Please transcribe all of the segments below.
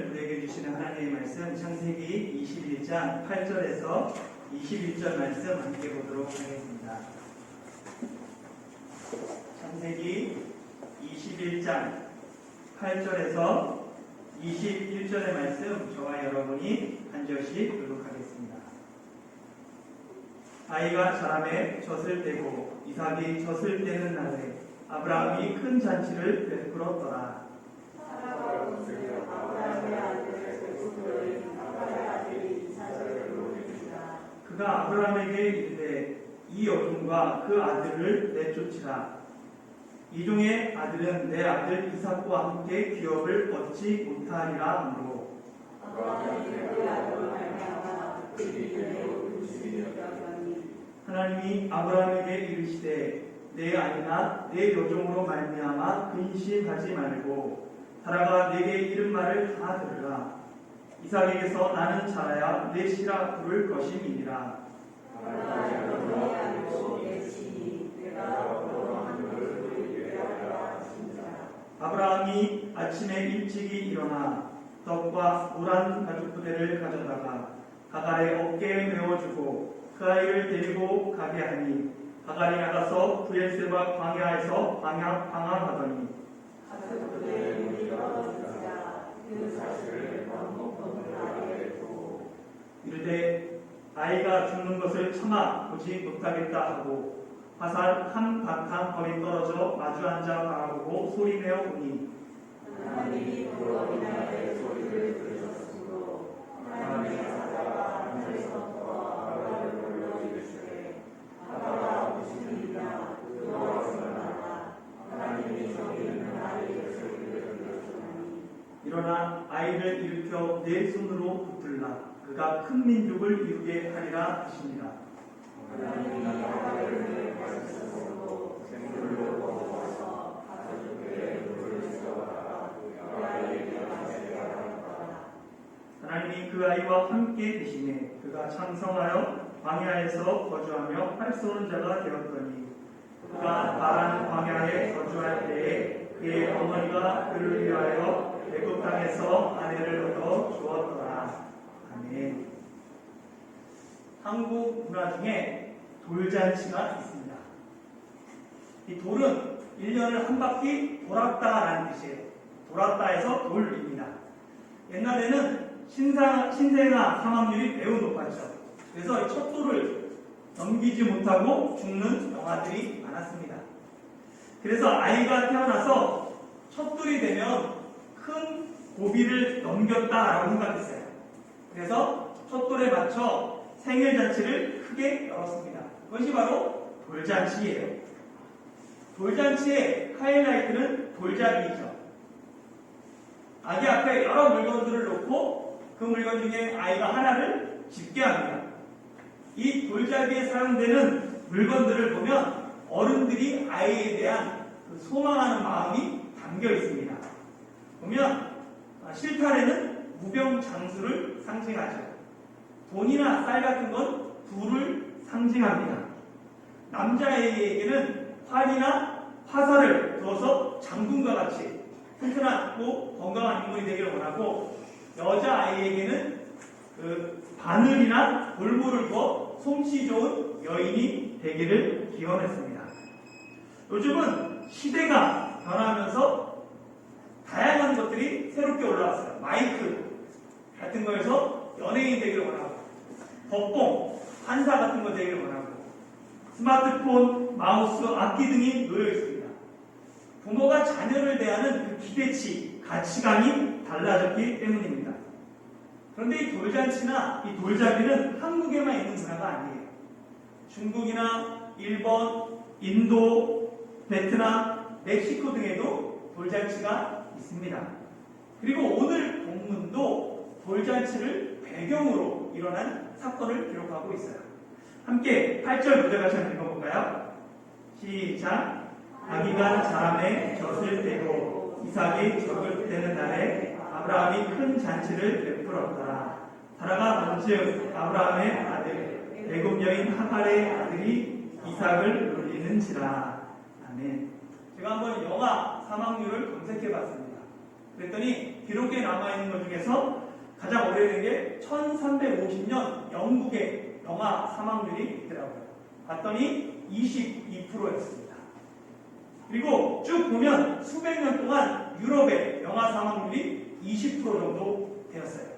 우리에게 주시는 하나님의 말씀 창세기 21장 8절에서 21절 말씀 함께 보도록 하겠습니다. 창세기 21장 8절에서 21절의 말씀 저와 여러분이 한 절씩 교독하겠습니다. 아이가 자라매 젖을 떼고 이삭이 젖을 떼는 날에 아브라함이 큰 잔치를 베풀었더라. 그가 아브라함에게 이르되 이 여종과 그 아들을 내쫓으라. 이종의 아들은 내 아들 이삭과 함께 기업을 얻지 못하리라 하므로 하나님이 아브라함에게 이르시되 내 아내나 내 여종으로 말미암아 근심하지 말고 사라가 내게 이른 말을 다 들으라. 이삭에게서 나는 자라야 내 씨라 부를 것임이니라. 아브라함이 아침에 일찍이 일어나 떡과 노란 가죽 부대를 가져다가 하갈의 어깨에 메워주고 그 아이를 데리고 가게 하니 하갈이 나가서 브엘세바 광야에서 방황하더니 이르되 아이가 죽는 것을 참아 보지 못하겠다 하고 화살 한 바탕 거리 떨어져 마주 앉아 바라보고 소리내어 우니 하나님이 그 어린아이의 소리를 들으셨으므로 하나님의 사자가 하늘에서 떠와 아브라함을 불러 이르시되 아브라함아 무슨 일이냐 두려워하지 하나님이 저기 있는 아이의 소리를 들으셨나니 일어나 아이를 일으켜 내 손으로 붙들라. 그가 큰 민족을 이루게 하리라 하시니라. 하나님이 아브라함을 가르치셨으므로 샘물로 먹어서 가족에게 물을 주어다가 그 아이에게 마시게 하였더라. 하나님이 그 아이와 함께 계시매 그가 창성하여 광야에서 거주하며 활 쏘는 자가 되었더니 그가 바란 광야에 거주할 때에 그의 어머니가 그를 위하여 애굽 땅에서 아내를 얻어 주었더라. 아멘. 한국 문화 중에 돌잔치가 있습니다. 이 돌은 1년을 한 바퀴 돌았다라는 뜻이에요. 돌았다에서 돌입니다. 옛날에는 신생아 사망률이 매우 높았죠. 그래서 첫 돌을 넘기지 못하고 죽는 영아들이 많았습니다. 그래서 아이가 태어나서 첫 돌이 되면 큰 고비를 넘겼다라고 생각했어요. 그래서 첫 돌에 맞춰 생일잔치를 크게 열었습니다. 그것이 바로 돌잔치예요. 돌잔치의 하이라이트는 돌잡이이죠. 아기 앞에 여러 물건들을 놓고 그 물건 중에 아이가 하나를 집게 합니다. 이 돌잡이에 사용되는 물건들을 보면 어른들이 아이에 대한 그 소망하는 마음이 담겨 있습니다. 보면 실타래는 무병장수를 상징하죠. 돈이나 쌀 같은 건 부를 상징합니다. 남자아이에게는 활이나 화살을 두어서 장군과 같이 튼튼하고 건강한 인물이 되기를 원하고, 여자아이에게는 그 바늘이나 볼모를 두어 솜씨 좋은 여인이 되기를 기원했습니다. 요즘은 시대가 변하면서 다양한 것들이 새롭게 올라왔어요. 마이크 같은 거에서 연예인 되기를 원하고, 법봉, 판사 같은 거 되기를 원하고, 스마트폰, 마우스, 악기 등이 놓여 있습니다. 부모가 자녀를 대하는 그 기대치, 가치관이 달라졌기 때문입니다. 그런데 이 돌잔치나 이 돌잡이는 한국에만 있는 문화가 아니에요. 중국이나 일본, 인도, 베트남, 멕시코 등에도 돌잔치가 있습니다. 그리고 오늘 본문도 돌잔치를 배경으로 일어난 사건을 기록하고 있어요. 함께 8절 무대 같이 한번 읽어볼까요? 시작. 아기가 자라매 젖을 떼고 이삭이 젖을 떼는 날에 아브라함이 큰 잔치를 베풀었더라. 사라가 먼즉 아브라함의 아들 애굽 여인 하갈의 아들이 이삭을 놀리는지라. 아멘. 제가 한번 영아 사망률을 검색해봤습니다. 그랬더니 기록에 남아있는 것 중에서 가장 오래된 게 1350년 영국의 영아 사망률이 있더라고요. 봤더니 22%였습니다. 그리고 쭉 보면 수백 년 동안 유럽의 영아 사망률이 20% 정도 되었어요.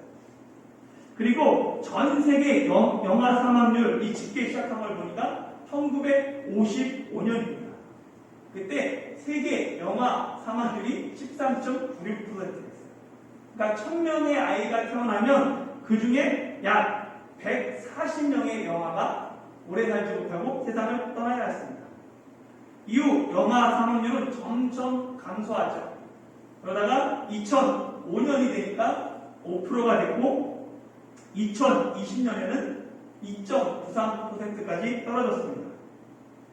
그리고 전 세계 영아 사망률 이 집계 시작한 걸 보니까 1955년입니다. 그때 세계 영아 사망률이 13.96%였어요. 그러니까 1000명의 아이가 태어나면 그 중에 약 140명의 영아가 오래 살지 못하고 세상을 떠나야 했습니다. 이후 영아 사망률은 점점 감소하죠. 그러다가 2005년이 되니까 5%가 됐고 2020년에는 2.93%까지 떨어졌습니다.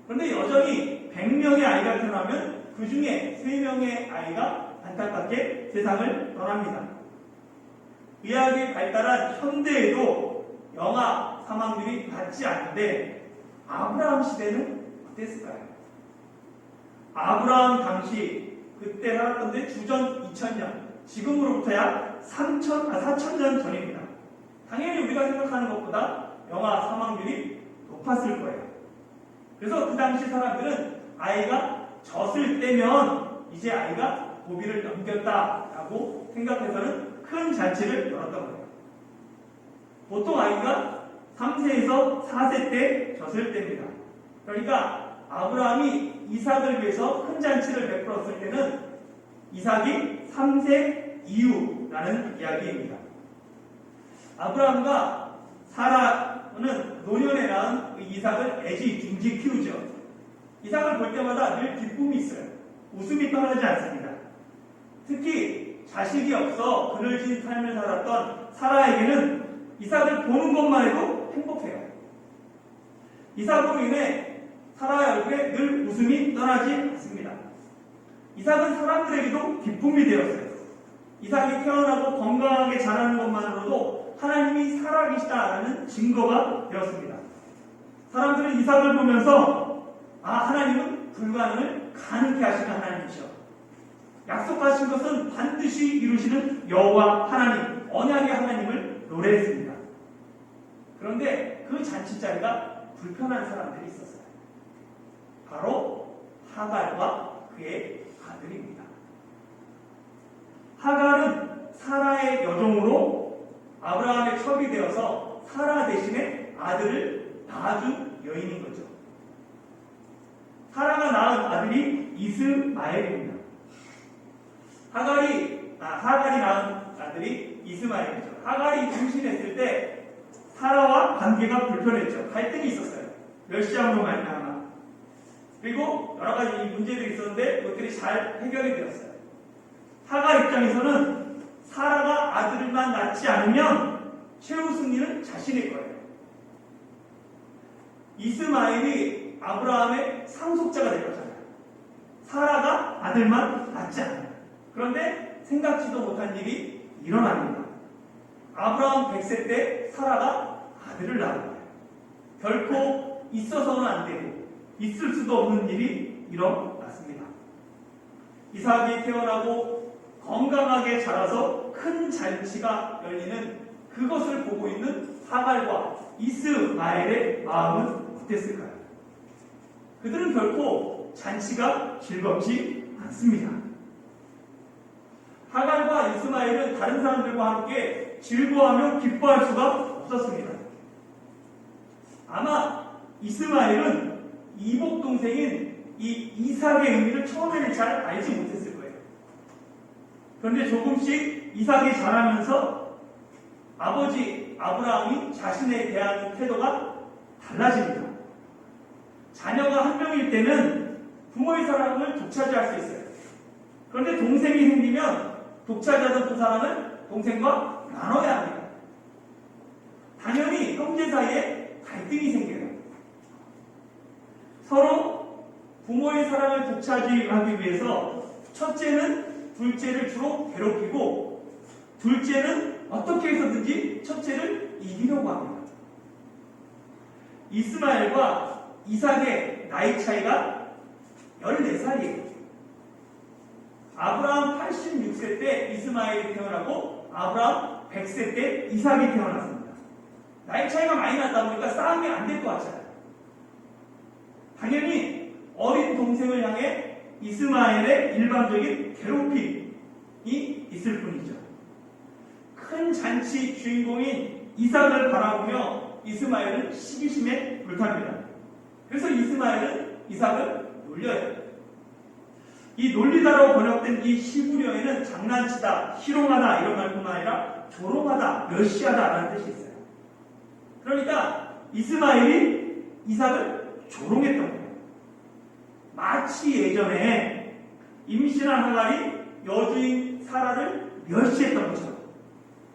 그런데 여전히 100명의 아이가 태어나면 그 중에 3명의 아이가 안타깝게 세상을 떠납니다. 의학이 발달한 현대에도 영아 사망률이 낮지 않은데 아브라함 시대는 어땠을까요? 아브라함 당시 그때 살았던데 주전 2000년, 지금으로부터 약 4,000년 전입니다. 당연히 우리가 생각하는 것보다 영아 사망률이 높았을 거예요. 그래서 그 당시 사람들은 아이가 젖을 떼면 이제 아이가 고비를 넘겼다라고 생각해서는 큰 잔치를 열었던 거예요. 보통 아이가 3세에서 4세 때 젖을 뗍니다. 그러니까 아브라함이 이삭을 위해서 큰 잔치를 베풀었을 때는 이삭이 3세 이후라는 이야기입니다. 아브라함과 사라는 노년에 낳은 이삭을 애지중지 키우죠. 이삭을 볼 때마다 늘 기쁨이 있어요. 웃음이 떠나지 않습니다. 특히 자식이 없어 그늘진 삶을 살았던 사라에게는 이삭을 보는 것만 해도 행복해요. 이삭으로 인해 사라의 얼굴에 늘 웃음이 떠나지 않습니다. 이삭은 사람들에게도 기쁨이 되었어요. 이삭이 태어나고 건강하게 자라는 것만으로도 하나님이 살아계시다라는 증거가 되었습니다. 사람들은 이삭을 보면서 하나님은 불가능을 가능케 하시는 하나님이시여. 약속하신 것은 반드시 이루시는 여호와 하나님, 언약의 하나님을 노래했습니다. 그런데 그 잔치자리가 불편한 사람들이 있었어요. 바로 하갈과 그의 아들입니다. 하갈은 사라의 여종으로 아브라함의 첩이 되어서 사라 대신에 아들을 낳아준 여인인 거죠. 사라가 낳은 아들이 이스마엘입니다. 하갈이 낳은 아들이 이스마엘이죠. 하갈이 임신했을 때 사라와 관계가 불편했죠. 갈등이 있었어요. 멸시함으로 말미암아. 그리고 여러 가지 문제들이 있었는데 그것들이 잘 해결이 되었어요. 하갈 입장에서는 사라가 아들만 낳지 않으면 최후 승리는 자신일 거예요. 이스마엘이 아브라함의 상속자가 될 거잖아요. 사라가 아들만 낳지 않아요. 그런데 생각지도 못한 일이 일어납니다. 아브라함 100세 때 사라가 아들을 낳은 거예요. 결코 있어서는 안 되고 있을 수도 없는 일이 일어났습니다. 이삭이 태어나고 건강하게 자라서 큰 잔치가 열리는 그것을 보고 있는 하갈과 이스마엘의 마음은 어땠을까요? 그들은 결코 잔치가 즐겁지 않습니다. 하갈과 이스마엘은 다른 사람들과 함께 즐거워하며 기뻐할 수가 없었습니다. 아마 이스마엘은 이복 동생인 이 이삭의 의미를 처음에는 잘 알지 못했을 거예요. 그런데 조금씩 이삭이 자라면서 아버지 아브라함이 자신에 대한 태도가 달라집니다. 자녀가 한 명일 때는 부모의 사랑을 독차지할 수 있어요. 그런데 동생이 생기면 독차지하던 그 사랑을 동생과 나눠야 합니다. 당연히 형제 사이에 갈등이 생겨요. 서로 부모의 사랑을 독차지하기 위해서 첫째는 둘째를 주로 괴롭히고 둘째는 어떻게 해서든지 첫째를 이기려고 합니다. 이스마엘과 이삭의 나이 차이가 14살이에요. 아브라함 86세 때 이스마엘이 태어나고 아브라함 100세 때 이삭이 태어났습니다. 나이 차이가 많이 나다 보니까 싸움이 안 될 것 같아요. 당연히 어린 동생을 향해 이스마엘의 일방적인 괴롭힘이 있을 뿐이죠. 큰 잔치 주인공인 이삭을 바라보며 이스마엘은 시기심에 불탑니다. 그래서 이스마엘은 이삭을 놀려요. 이 놀리다라고 번역된 이 히브리어에는 장난치다, 희롱하다 이런 말뿐만 아니라 조롱하다, 멸시하다라는 뜻이 있어요. 그러니까 이스마엘이 이삭을 조롱했던 거예요. 마치 예전에 임신한 하갈이 여주인 사라를 멸시했던 것처럼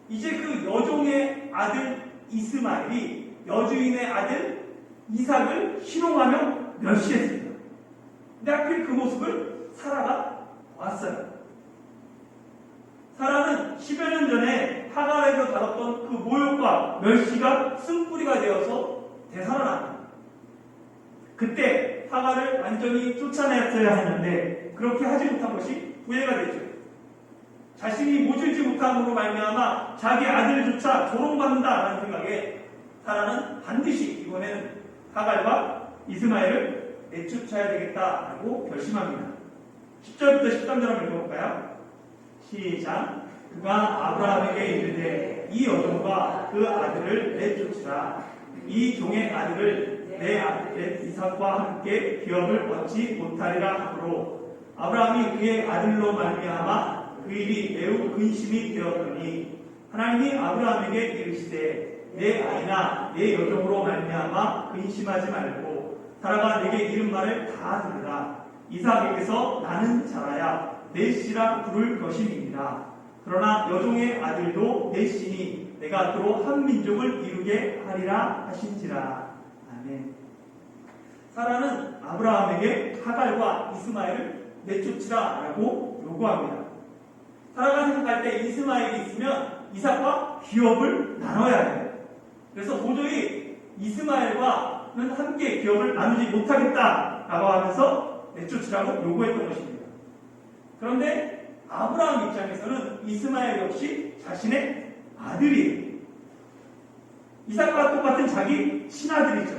이제 그 여종의 아들 이스마엘이 여주인의 아들 이삭을 희롱하며 멸시했습니다. 근데 하필 그 모습을 사라가 보았어요. 사라는 10여 년 전에 하갈에서 다뤘던 그 모욕과 멸시가 쓴뿌리가 되어서 되살아납니다. 그때 하갈을 완전히 쫓아냈어야 하는데 그렇게 하지 못한 것이 후회가 되죠. 자신이 모질지 못함으로 말미암아 자기 아들조차 조롱받는다라는 생각에 사라는 반드시 이번에는 하갈과 이스마엘을 내쫓아야 되겠다라고 결심합니다. 10절부터 13절 한번 읽어볼까요? 시작. 그가 아브라함에게 이르되 이 여종과 그 아들을 내쫓으라. 이 종의 아들을 내 아들 이삭과 함께 기업을 얻지 못하리라 하므로 아브라함이 그의 아들로 말미암아 그 일이 매우 근심이 되었더니 하나님이 아브라함에게 이르시되 내 아이나 내 여종으로 말미암아 근심하지 말고 사라가 내게 이른 말을 다 들으라. 이삭에게서 나는 자라야 내 씨라 부를 것임이니라. 그러나 여종의 아들도 내 씨니 내가 그로 한 민족을 이루게 하리라 하신지라. 아멘. 사라는 아브라함에게 하갈과 이스마엘을 내쫓으라 라고 요구합니다. 사라가 생각할 때 이스마엘이 있으면 이삭과 기업을 나눠야 해요. 그래서 도저히 이스마엘과는 함께 기업을 나누지 못하겠다라고 하면서 내쫓으라고 요구했던 것입니다. 그런데 아브라함 입장에서는 이스마엘 역시 자신의 아들이에요. 이삭과 똑같은 자기 친아들이죠.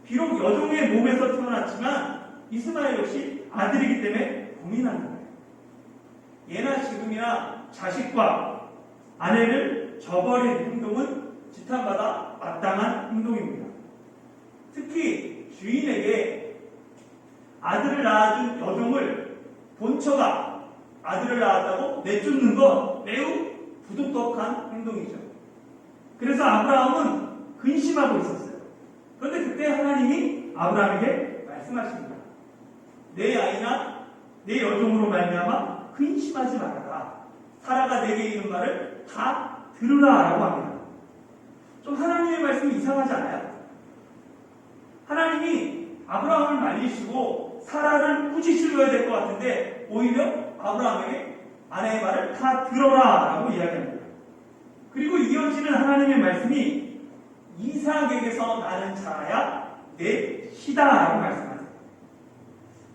비록 여종의 몸에서 태어났지만 이스마엘 역시 아들이기 때문에 고민하는 거예요. 예나 지금이나 자식과 아내를 저버린 행동은 지탄받아 마땅한 행동입니다. 특히 주인에게 아들을 낳아준 여종을 본처가 아들을 낳았다고 내쫓는 건 매우 부도덕한 행동이죠. 그래서 아브라함은 근심하고 있었어요. 그런데 그때 하나님이 아브라함에게 말씀하십니다. 내 아이나 내 여종으로 말미암아 근심하지 말아라. 사라가 내게 이른 말을 다 들으라 라고 합니다. 좀 하나님의 말씀이 이상하지 않아요? 하나님이 아브라함을 말리시고 사라를 꾸짖으셔야 될 것 같은데 오히려 아브라함에게 아내의 말을 다 들어라 라고 이야기합니다. 그리고 이어지는 하나님의 말씀이 이삭에게서 나는 자라야 내 씨다 라고 말씀하세요.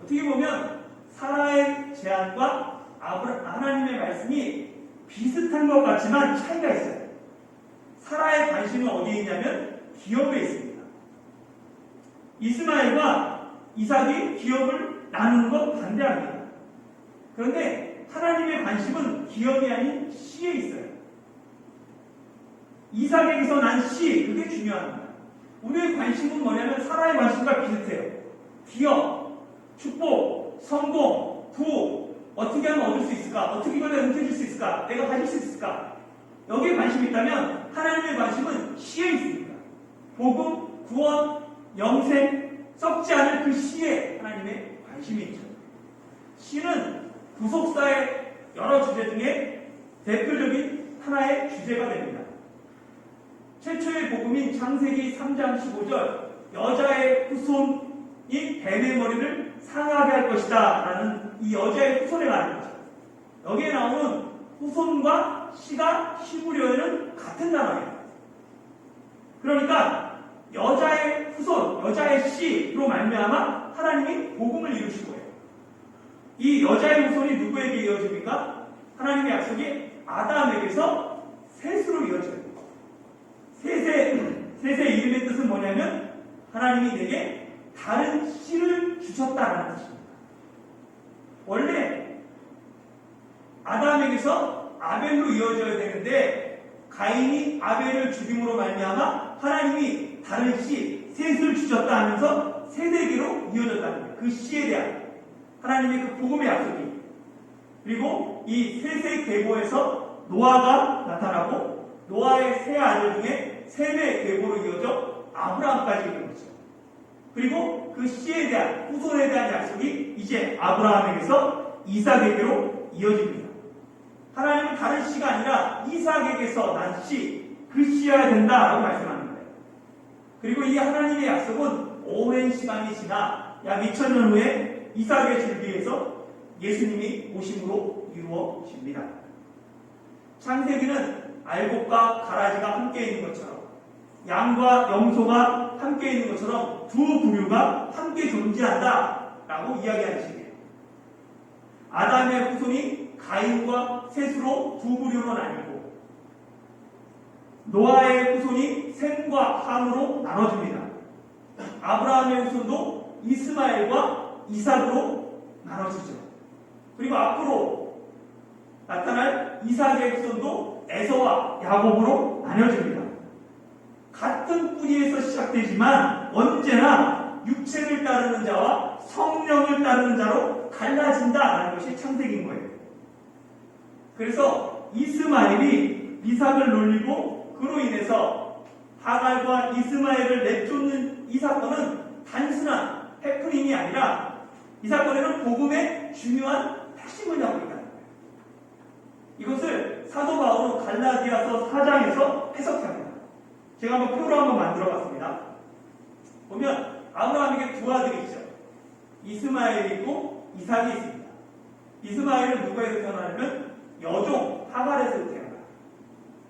어떻게 보면 사라의 제안과 하나님의 말씀이 비슷한 것 같지만 차이가 있어요. 사라의 관심은 어디에 있냐면 기업에 있습니다. 이스마엘과 이삭이 기업을 나누는 것 반대합니다. 그런데 하나님의 관심은 기업이 아닌 씨에 있어요. 이삭에게서 난 씨, 그게 중요합니다. 우리의 관심은 뭐냐면 사라의 관심과 비슷해요. 기업, 축복, 성공, 부, 어떻게 하면 얻을 수 있을까? 어떻게 하면 은퇴해줄 수 있을까? 내가 가질 수 있을까? 여기에 관심이 있다면 하나님의 관심은 씨에 있습니다. 복음, 구원, 영생, 썩지 않을 그 씨에 하나님의 관심이 있죠. 씨는 구속사의 여러 주제 중에 대표적인 하나의 주제가 됩니다. 최초의 복음인 창세기 3장 15절 여자의 후손이 뱀의 머리를 상하게 할 것이다 라는 이 여자의 후손에 관한 거죠. 여기에 나오는 후손과 씨가 히브리어에는 같은 단어예요. 그러니까 여자의 후손, 여자의 씨로 말미암아 하나님이 복음을 이루신 거예요. 이 여자의 후손이 누구에게 이어집니까? 하나님의 약속이 아담에게서 셋으로 이어져요. 셋의 이름의 뜻은 뭐냐면 하나님이 내게 다른 씨를 주셨다라는 뜻입니다. 원래 아담에게서 아벨로 이어져야 되는데 가인이 아벨을 죽임으로 말미암아 하나님이 다른 씨 셋을 주셨다 하면서 셋에게로 이어졌다는 거예요. 그 씨에 대한 하나님의 그 복음의 약속이. 그리고 이 셋의 계보에서 노아가 나타나고 노아의 세 아들 중에 셈의 계보로 이어져 아브라함까지 이르는 거죠. 그리고 그 씨에 대한 후손에 대한 약속이 이제 아브라함에게서 이삭에게로 이어집니다. 하나님은 다른 씨가 아니라 이삭에게서 난 씨, 그 씨여야 된다라고 말씀하는 거예요. 그리고 이 하나님의 약속은 오랜 시간이 지나 약 2000년 후에 이삭의 줄기에서 예수님이 오심으로 이루어집니다. 창세기는 알곡과 가라지가 함께 있는 것처럼 양과 염소가 함께 있는 것처럼 두 부류가 함께 존재한다라고 이야기하는 식이에요. 아담의 후손이 가인과 셋으로 두 부류로 나뉘고 노아의 후손이 셈과 함으로 나눠집니다. 아브라함의 후손도 이스마엘과 이삭으로 나눠지죠. 그리고 앞으로 나타날 이삭의 후손도 에서와 야곱으로 나눠집니다. 같은 뿌리에서 시작되지만 언제나 육체를 따르는 자와 성령을 따르는 자로 갈라진다라는 것이 창세기인 거예요. 그래서 이스마엘이 이삭을 놀리고 그로 인해서 하갈과 이스마엘을 내쫓는 이 사건은 단순한 해프닝이 아니라 이 사건에는 복음의 중요한 핵심을 담고 있다는 거예요. 이것을 사도 바울은 갈라디아서 4장에서 해석합니다. 제가 한번 표로 한번 만들어 봤습니다. 보면 아브라함에게 두 아들이 있죠. 이스마엘이 있고 이삭이 있습니다. 이스마엘은 누구에서 태어나냐면 여종 하갈에서 태어납니다.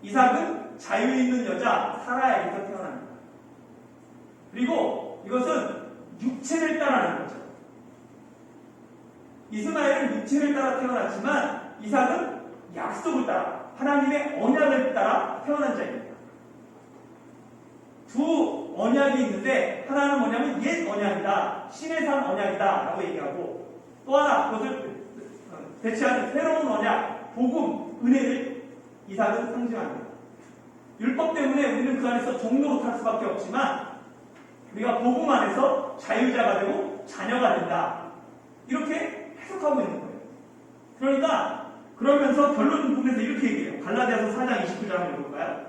이삭은 자유 있는 여자 사라에게서 태어납니다. 그리고 이것은 육체를 따라하는 거죠. 이스마엘은 육체를 따라 태어났지만 이삭은 약속을 따라 하나님의 언약을 따라 태어난 자입니다. 두 언약이 있는데 하나는 뭐냐면 옛 언약이다, 신의 산 언약이다 라고 얘기하고 또 하나 그것을 대체하는 새로운 언약, 복음, 은혜를 이삭은 상징합니다. 율법 때문에 우리는 그 안에서 종로로 탈 수밖에 없지만 우리가 복음 안에서 자유자가 되고 자녀가 된다. 이렇게 해석하고 있는 거예요. 그러니까 그러면서 결론 부분에서 이렇게 얘기해요. 갈라디아서 4장 29절 한번 읽어볼까요?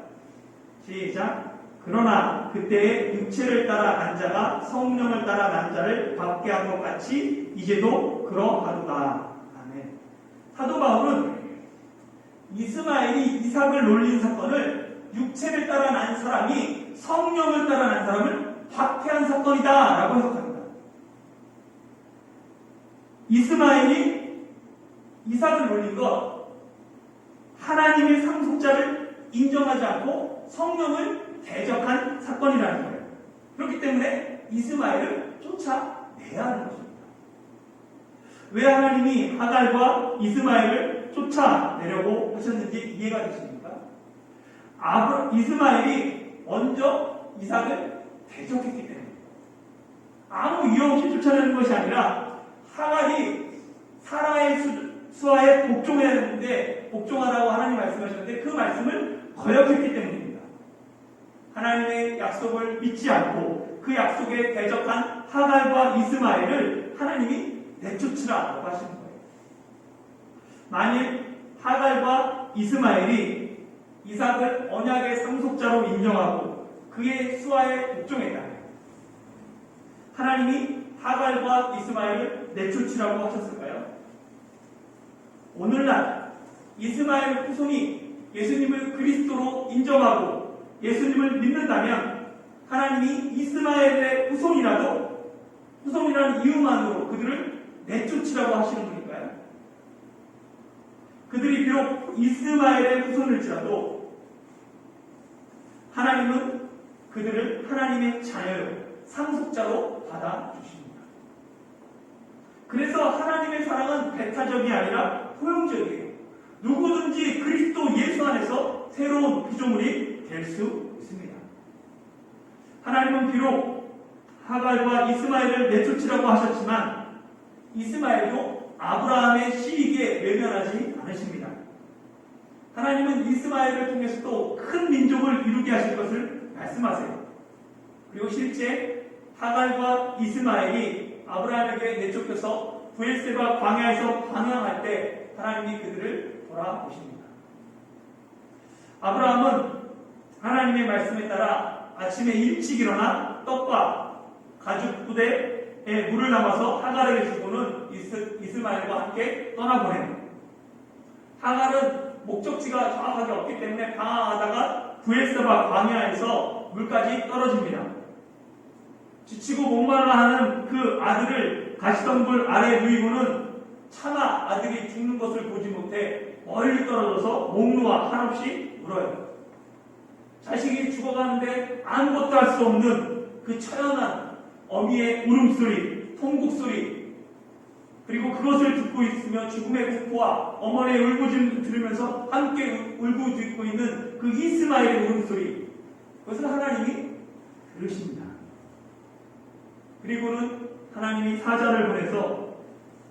시작. 그러나 그때의 육체를 따라 난 자가 성령을 따라 난 자를 받게 한 것 같이 이제도 그러하도다. 아멘. 사도 바울은 이스마엘이 이삭을 놀린 사건을 육체를 따라 난 사람이 성령을 따라 난 사람을 박해한 사건이다 라고 해석합니다. 이스마엘이 이삭을 놀린 것, 하나님의 상속자를 인정하지 않고 성령을 대적한 사건이라는 거예요. 그렇기 때문에 이스마엘을 쫓아내야 하는 것입니다. 왜 하나님이 하갈과 이스마엘을 쫓아내려고 하셨는지 이해가 되십니까? 이스마엘이 먼저 이삭을 대적했기 때문에 아무 이유 없이 쫓아내는 것이 아니라 하갈이 사라의 수하에 복종해야 되는데 복종하라고 하나님 말씀하셨는데 그 말씀을 거역했기 때문입니다. 하나님의 약속을 믿지 않고 그 약속에 대적한 하갈과 이스마엘을 하나님이 내쫓으라고 하시는 거예요. 만일 하갈과 이스마엘이 이삭을 언약의 상속자로 인정하고 그의 수하에 복종했다면 하나님이 하갈과 이스마엘을 내쫓으라고 하셨을까요? 오늘날 이스마엘 후손이 예수님을 그리스도로 인정하고 예수님을 믿는다면 하나님이 이스마엘의 후손이라는 이유만으로 그들을 내쫓으라고 하시는 분일까요? 그들이 비록 이스마엘의 후손일지라도 하나님은 그들을 하나님의 자녀요 상속자로 받아주십니다. 그래서 하나님의 사랑은 배타적이 아니라 포용적이에요. 누구든지 그리스도 예수 안에서 새로운 피조물이 될 수 있습니다. 하나님은 비록 하갈과 이스마엘을 내쫓으라고 하셨지만 이스마엘도 아브라함의 시익에 외면하지 않으십니다. 하나님은 이스마엘을 통해서도 큰 민족을 이루게 하실 것을 말씀하세요. 그리고 실제 하갈과 이스마엘이 아브라함에게 내쫓겨서 브엘세바 광야에서 방황할 때 하나님이 그들을 돌아보십니다. 아브라함은 하나님의 말씀에 따라 아침에 일찍 일어나 떡과 가죽 부대에 물을 담아서 하갈에게 주고는 이스마엘과 함께 떠나보내요. 하갈은 목적지가 정확하게 없기 때문에 방황하다가 브엘세바 광야에서 물까지 떨어집니다. 지치고 목말라하는 그 아들을 가시덤불 아래 누이고는 차마 아들이 죽는 것을 보지 못해 멀리 떨어져서 목 놓아 한없이 울어요. 자식이 죽어가는데 아무것도 할 수 없는 그 처연한 어미의 울음소리, 통곡소리, 그리고 그것을 듣고 있으며 죽음의 공포와 어머니의 울부짖음 들으면서 함께 울고 듣고 있는 그 이스마엘의 울음소리, 그것을 하나님이 들으십니다. 그리고는 하나님이 사자를 보내서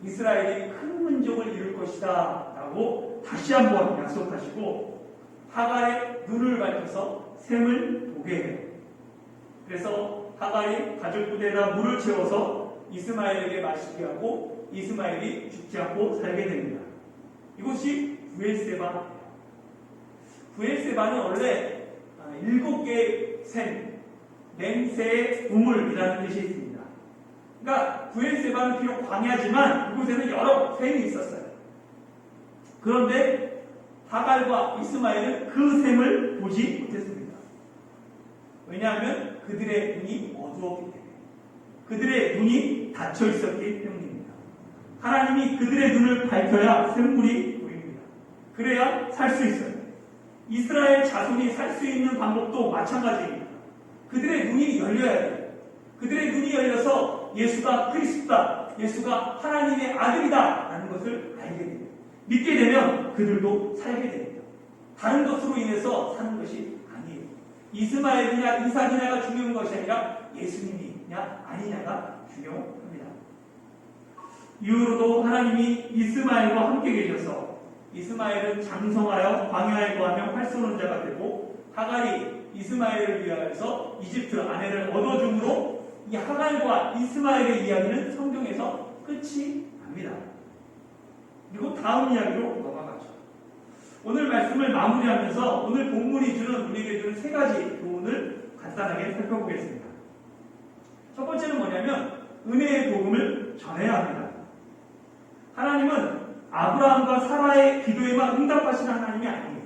이스라엘이 큰 민족을 이룰 것이다 라고 다시 한번 약속하시고 하갈의 눈을 밝혀서 샘을 보게 해요. 그래서 하갈이 가죽 부대에다 물을 채워서 이스마엘에게 마시게 하고 이스마엘이 죽지 않고 살게 됩니다. 이곳이 브엘세바예요. 브엘세바는 원래 7개의 샘, 맹세의 우물이라는 뜻이 있습니다. 그러니까 브엘세바는 비록 광야지만 그곳에는 여러 샘이 있었어요. 그런데 하갈과 이스마엘은 그 샘을 보지 못했습니다. 왜냐하면 그들의 눈이 어두웠기 때문에, 그들의 눈이 닫혀 있었기 때문입니다. 하나님이 그들의 눈을 밝혀야 샘물이 보입니다. 그래야 살 수 있어요. 이스라엘 자손이 살 수 있는 방법도 마찬가지입니다. 그들의 눈이 열려야 돼요. 그들의 눈이 열려서 예수가 그리스도다, 예수가 하나님의 아들이다 라는 것을 알게 됩니다. 믿게 되면 그들도 살게 됩니다. 다른 것으로 인해서 사는 것이 아니에요. 이스마엘이냐 이삭이냐가 중요한 것이 아니라 예수님이냐 아니냐가 중요합니다. 이후로도 하나님이 이스마엘과 함께 계셔서 이스마엘은 장성하여 광야에 거하며 활쏘는 자가 되고 하갈이 이스마엘을 위하여서 이집트 아내를 얻어줌으로 이 하갈과 이스마엘의 이야기는 성경에서 끝이 납니다. 그리고 다음 이야기로 넘어가죠. 오늘 말씀을 마무리하면서 오늘 본문이 주는 우리에게 주는 3가지 교훈을 간단하게 살펴보겠습니다. 첫 번째는 뭐냐면 은혜의 복음을 전해야 합니다. 하나님은 아브라함과 사라의 기도에만 응답하시는 하나님이 아니에요.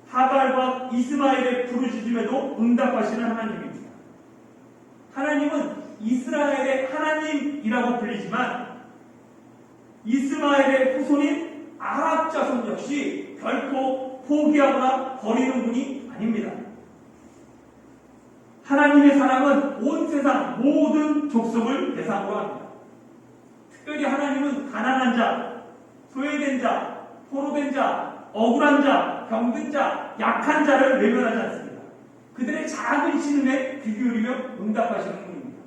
하갈과 이스마엘의 부르짖음에도 응답하시는 하나님입니다. 하나님은 이스라엘의 하나님이라고 불리지만 이스마엘의 후손인 아합 자손 역시 결코 포기하거나 버리는 분이 아닙니다. 하나님의 사랑은 온 세상 모든 족속을 대상으로 합니다. 특별히 하나님은 가난한 자, 소외된 자, 포로된 자, 억울한 자, 병든 자, 약한 자를 외면하지 않습니다. 그들의 작은 신음에 귀 기울이며 응답하시는 분입니다.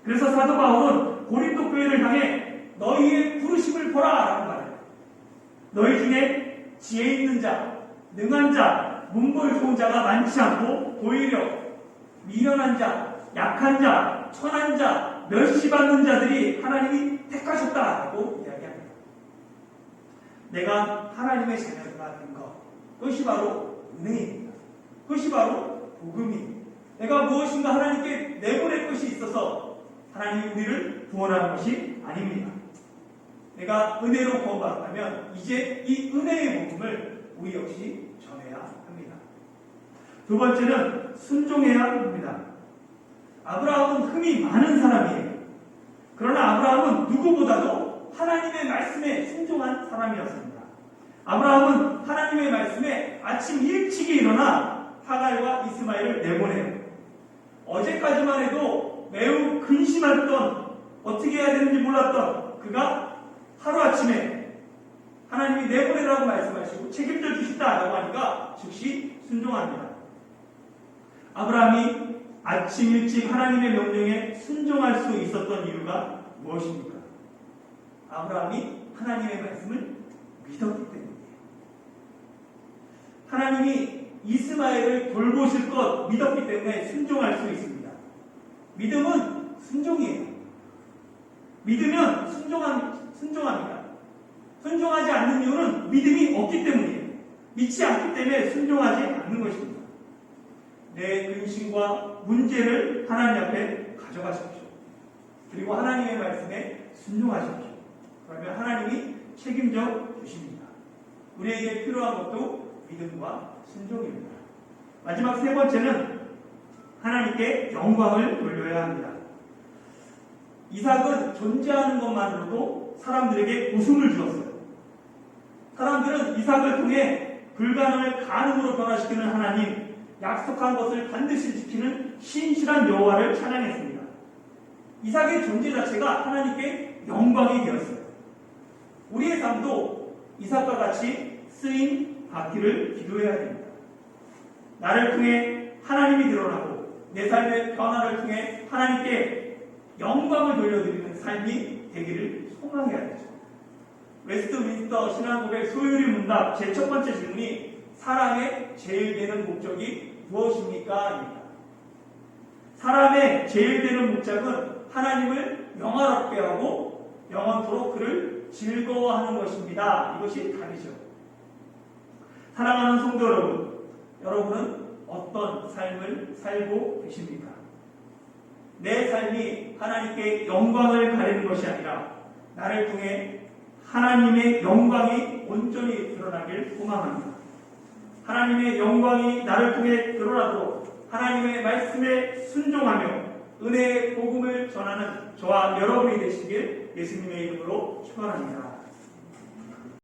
그래서 사도 바울은 고린도 교회를 향해 너희의 부르심을 보라 라고 말해요. 너희 중에 지혜 있는 자, 능한 자, 문벌 좋은 자가 많지 않고 오히려 미련한 자, 약한 자, 천한 자, 멸시받는 자들이 하나님이 택하셨다라고 이야기합니다. 내가 하나님의 자녀가 된 것, 그것이 바로 은혜입니다. 그것이 바로 복음입니다. 내가 무엇인가 하나님께 내보낼 것이 있어서 하나님이 우리를 구원하는 것이 아닙니다. 내가 은혜로 구원받았다면 이제 이 은혜의 복음을 우리 역시 전해야 합니다. 두 번째는 순종해야 합니다. 아브라함은 흠이 많은 사람이에요. 그러나 아브라함은 누구보다도 하나님의 말씀에 순종한 사람이었습니다. 아브라함은 하나님의 말씀에 아침 일찍이 일어나 하갈과 이스마엘을 내보내요. 어제까지만 해도 매우 근심했던, 어떻게 해야 되는지 몰랐던 그가 하루아침에 하나님이 내보내라고 말씀하시고 책임져 주시다라고 하니까 즉시 순종합니다. 아브라함이 아침 일찍 하나님의 명령에 순종할 수 있었던 이유가 무엇입니까? 아브라함이 하나님의 말씀을 믿었기 때문이에요. 하나님이 이스마엘을 돌보실 것 믿었기 때문에 순종할 수 있습니다. 믿음은 순종이에요. 믿으면 순종합니다. 순종하지 않는 이유는 믿음이 없기 때문이에요. 믿지 않기 때문에 순종하지 않는 것입니다. 내 근심과 문제를 하나님 앞에 가져가십시오. 그리고 하나님의 말씀에 순종하십시오. 그러면 하나님이 책임져 주십니다. 우리에게 필요한 것도 믿음과 순종입니다. 마지막 세 번째는 하나님께 영광을 돌려야 합니다. 이삭은 존재하는 것만으로도 사람들에게 웃음을 주었어요. 사람들은 이삭을 통해 불가능을 가능으로 변화시키는 하나님, 약속한 것을 반드시 지키는 신실한 여호와를 찬양했습니다. 이삭의 존재 자체가 하나님께 영광이 되었어요. 우리의 삶도 이삭과 같이 쓰임 받기를 기도해야 됩니다. 나를 통해 하나님이 드러나고 내 삶의 변화를 통해 하나님께 영광을 돌려드리는 삶이 되기를 소망해야 되죠. 웨스트민스터 신앙고백 소유리 문답 제 첫 번째 질문이 사람의 제일 되는 목적이 무엇입니까? 입니다. 사람의 제일 되는 목적은 하나님을 영화롭게 하고 영원토록 그를 즐거워하는 것입니다. 이것이 답이죠. 사랑하는 성도 여러분, 여러분은 어떤 삶을 살고 계십니까? 내 삶이 하나님께 영광을 가리는 것이 아니라 나를 통해 하나님의 영광이 온전히 드러나길 소망합니다. 하나님의 영광이 나를 통해 드러나도록 하나님의 말씀에 순종하며 은혜의 복음을 전하는 저와 여러분이 되시길 예수님의 이름으로 축원합니다.